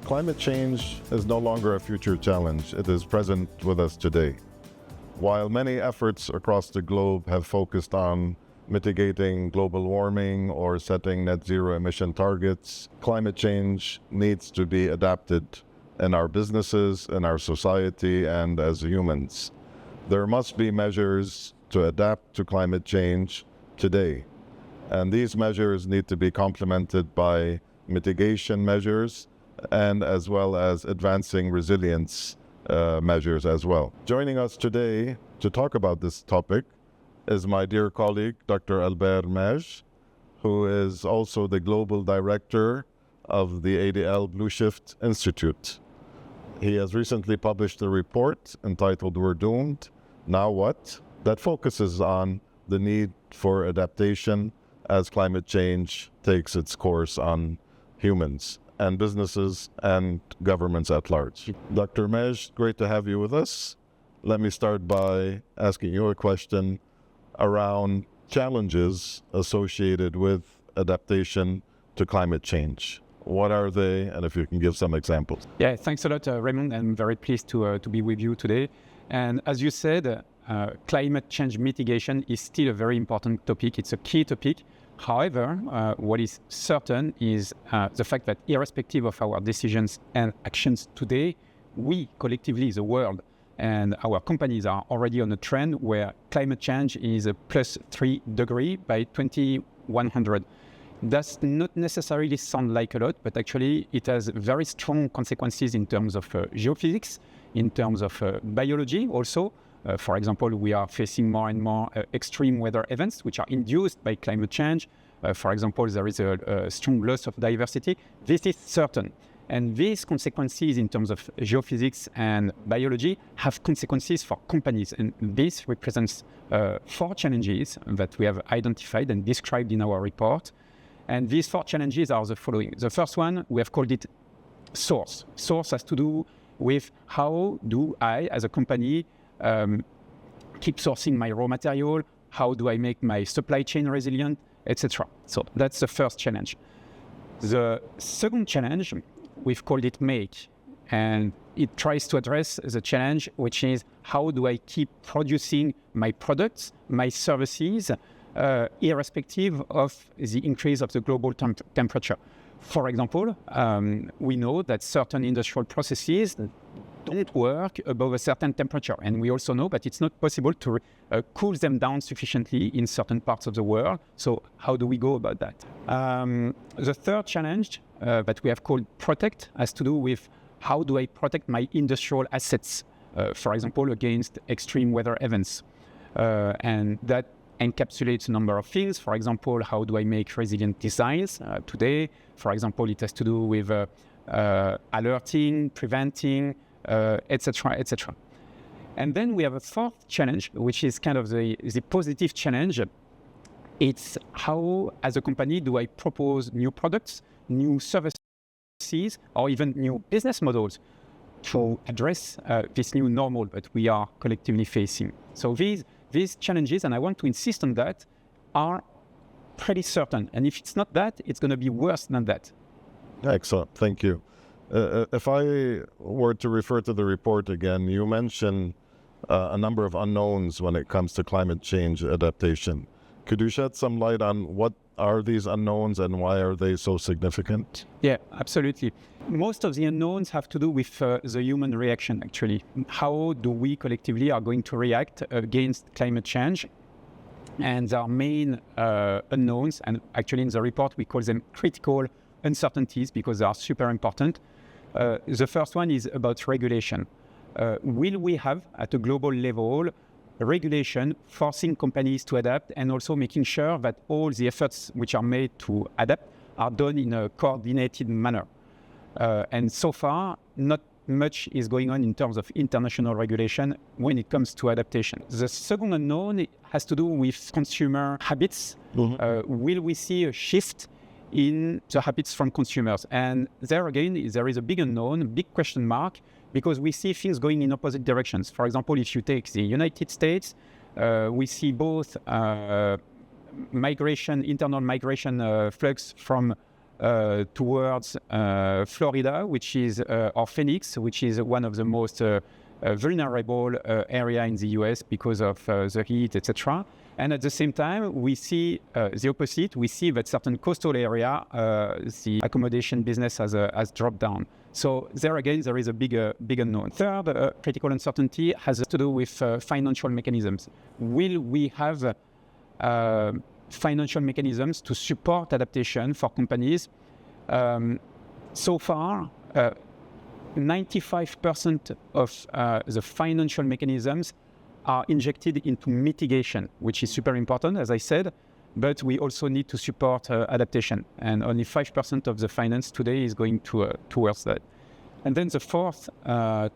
Climate change is no longer a future challenge, it is present with us today. While many efforts across the globe have focused on mitigating global warming or setting net zero emission targets, climate change needs to be adapted in our businesses, in our society, and as humans. There must be measures to adapt to climate change today. And these measures need to be complemented by mitigation measures and as well as advancing resilience measures as well. Joining us today to talk about this topic is my dear colleague, Dr. Albert Meige, who is also the Global Director of the ADL Blue Shift Institute. He has recently published a report entitled We're Doomed, Now What?, that focuses on the need for adaptation as climate change takes its course on humans and businesses and governments at large. Dr. Meige, great to have you with us. Let me start by asking you a question around challenges associated with adaptation to climate change. What are they, and if you can give some examples? Yeah, thanks a lot, Raymond. I'm very pleased to be with you today. And as you said, climate change mitigation is still a very important topic. It's a key topic. However, what is certain is the fact that irrespective of our decisions and actions today, we collectively, the world, and our companies are already on a trend where climate change is a +3 degrees by 2100. Does not necessarily sound like a lot, but actually it has very strong consequences in terms of geophysics, in terms of biology also. For example, we are facing more and more extreme weather events which are induced by climate change. For example, there is a strong loss of diversity. This is certain. And these consequences in terms of geophysics and biology have consequences for companies. And this represents 4 challenges that we have identified and described in our report. And these 4 challenges are the following. The first one, we have called it source. Source has to do with how do I, as a company, keep sourcing my raw material, how do I make my supply chain resilient, etc. So that's the first challenge. The second challenge, we've called it Meige, and it tries to address the challenge, which is how do I keep producing my products, my services, irrespective of the increase of the global temperature. For example, we know that certain industrial processes don't work above a certain temperature. And we also know that it's not possible to cool them down sufficiently in certain parts of the world. So how do we go about that? The third challenge that we have called protect has to do with how do I protect my industrial assets, for example, against extreme weather events. And that encapsulates a number of things. For example, how do I make resilient designs today? For example, it has to do with alerting, preventing, etc., etc. And then we have a fourth challenge, which is kind of the positive challenge. It's how, as a company, do I propose new products, new services, or even new business models to address this new normal that we are collectively facing. So these challenges, and I want to insist on that, are pretty certain. And if it's not that, it's going to be worse than that. Excellent. Thank you. If I were to refer to the report again, you mentioned a number of unknowns when it comes to climate change adaptation. Could you shed some light on what are these unknowns and why are they so significant? Yeah, absolutely. Most of the unknowns have to do with the human reaction, actually. How do we collectively are going to react against climate change? And our main unknowns, and actually in the report we call them critical uncertainties because they are super important. The first one is about regulation. Will we have, at a global level, regulation forcing companies to adapt and also making sure that all the efforts which are made to adapt are done in a coordinated manner? And so far, not much is going on in terms of international regulation when it comes to adaptation. The second unknown has to do with consumer habits. Mm-hmm. Will we see a shift in the habits from consumers? And there again, there is a big unknown, a big question mark, because we see things going in opposite directions. For example, if you take the United States, we see both internal migration flux from towards Florida, which is or Phoenix, which is one of the most vulnerable area in the US because of the heat, etc. And at the same time, we see the opposite. We see that certain coastal area, the accommodation business has dropped down. So there again, there is a big unknown. Third, critical uncertainty has to do with financial mechanisms. Will we have financial mechanisms to support adaptation for companies? So far, 95% of the financial mechanisms are injected into mitigation, which is super important, as I said, but we also need to support adaptation. And only 5% of the finance today is going towards that. And then the fourth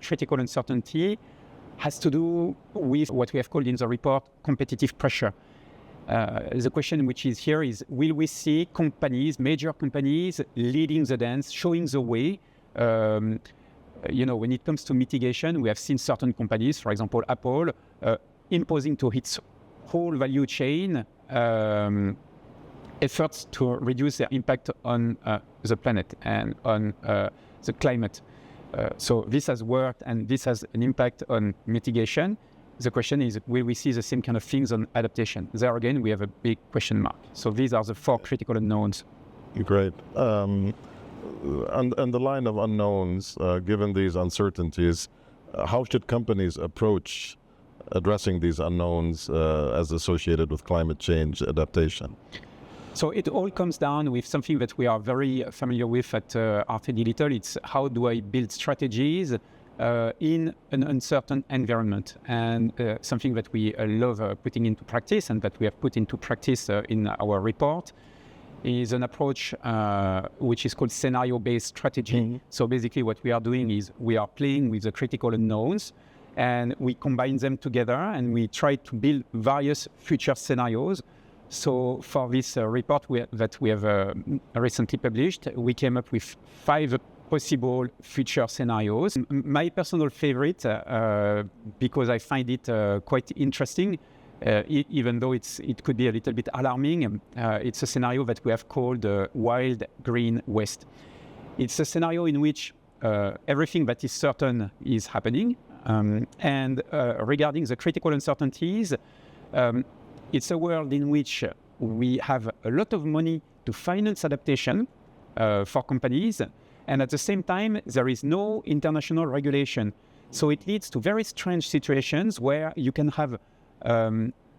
critical uncertainty has to do with what we have called in the report competitive pressure. The question which is here is, will we see companies, major companies, leading the dance, showing the way? When it comes to mitigation, we have seen certain companies, for example, Apple, imposing to its whole value chain efforts to reduce their impact on the planet and on the climate. So this has worked, and this has an impact on mitigation. The question is, will we see the same kind of things on adaptation? There again, we have a big question mark. So these are the four critical unknowns. Great. And the line of unknowns, given these uncertainties, how should companies approach addressing these unknowns as associated with climate change adaptation? So it all comes down with something that we are very familiar with at RTD Digital. It's how do I build strategies in an uncertain environment, and something that we love putting into practice, and that we have put into practice in our report, is an approach which is called scenario-based strategy. Mm-hmm. So basically what we are doing is we are playing with the critical unknowns, and we combine them together, and we try to build various future scenarios. So for this report that we have recently published, we came up with 5 possible future scenarios. My personal favorite, because I find it quite interesting, even though it could be a little bit alarming, it's a scenario that we have called Wild Green West. It's a scenario in which everything that is certain is happening, and regarding the critical uncertainties, it's a world in which we have a lot of money to finance adaptation for companies, and at the same time, there is no international regulation. So it leads to very strange situations where you can have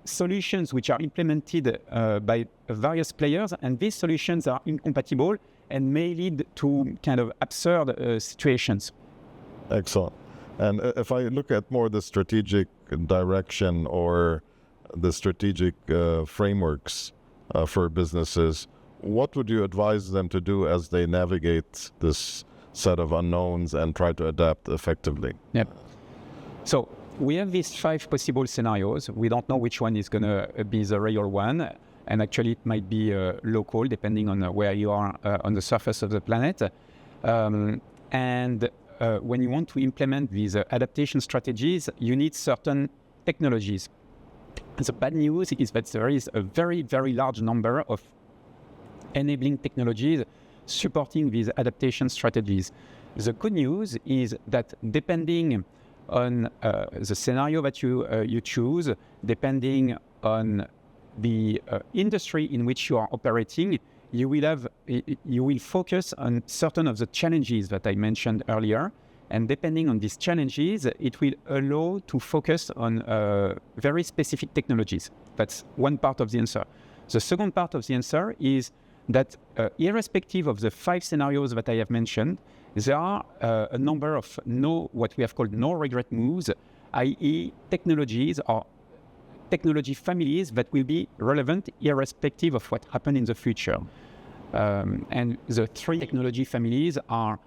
solutions which are implemented by various players, and these solutions are incompatible and may lead to kind of absurd situations. Excellent. And if I look at more the strategic direction or the strategic frameworks for businesses, what would you advise them to do as they navigate this set of unknowns and try to adapt effectively? Yep. So we have these 5 possible scenarios. We don't know which one is going to be the real one. And actually, it might be local, depending on where you are on the surface of the planet. When you want to implement these adaptation strategies, you need certain technologies. The bad news is that there is a very, very large number of enabling technologies supporting these adaptation strategies. The good news is that depending on the scenario that you choose, depending on the industry in which you are operating, you will focus on certain of the challenges that I mentioned earlier. And depending on these challenges, it will allow to focus on very specific technologies. That's one part of the answer. The second part of the answer is that irrespective of the 5 scenarios that I have mentioned, there are a number of what we have called no-regret moves, i.e. technologies or technology families that will be relevant irrespective of what happens in the future. And the 3 technology families are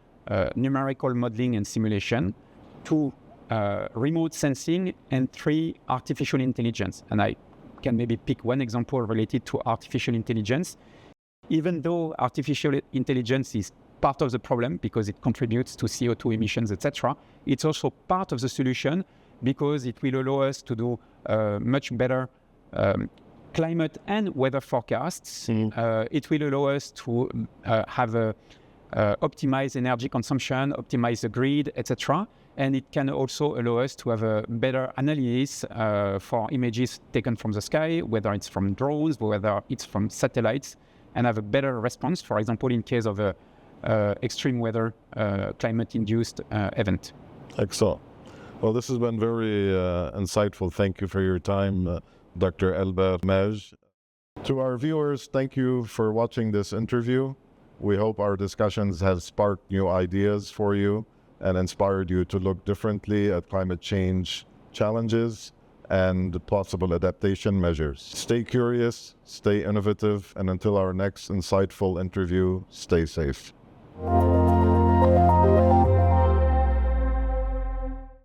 numerical modeling and simulation, 2 remote sensing, and 3 artificial intelligence. And I can maybe pick one example related to artificial intelligence. Even though artificial intelligence is part of the problem because it contributes to CO2 emissions, etc., it's also part of the solution because it will allow us to do much better climate and weather forecasts. It will allow us to have a optimize energy consumption, optimize the grid, etc. And it can also allow us to have a better analysis for images taken from the sky, whether it's from drones, whether it's from satellites, and have a better response, for example, in case of a extreme weather, climate-induced event. Excellent. Well, this has been very insightful. Thank you for your time, Dr. Albert Meige. To our viewers, thank you for watching this interview. We hope our discussions have sparked new ideas for you and inspired you to look differently at climate change challenges and possible adaptation measures. Stay curious, stay innovative, and until our next insightful interview, stay safe.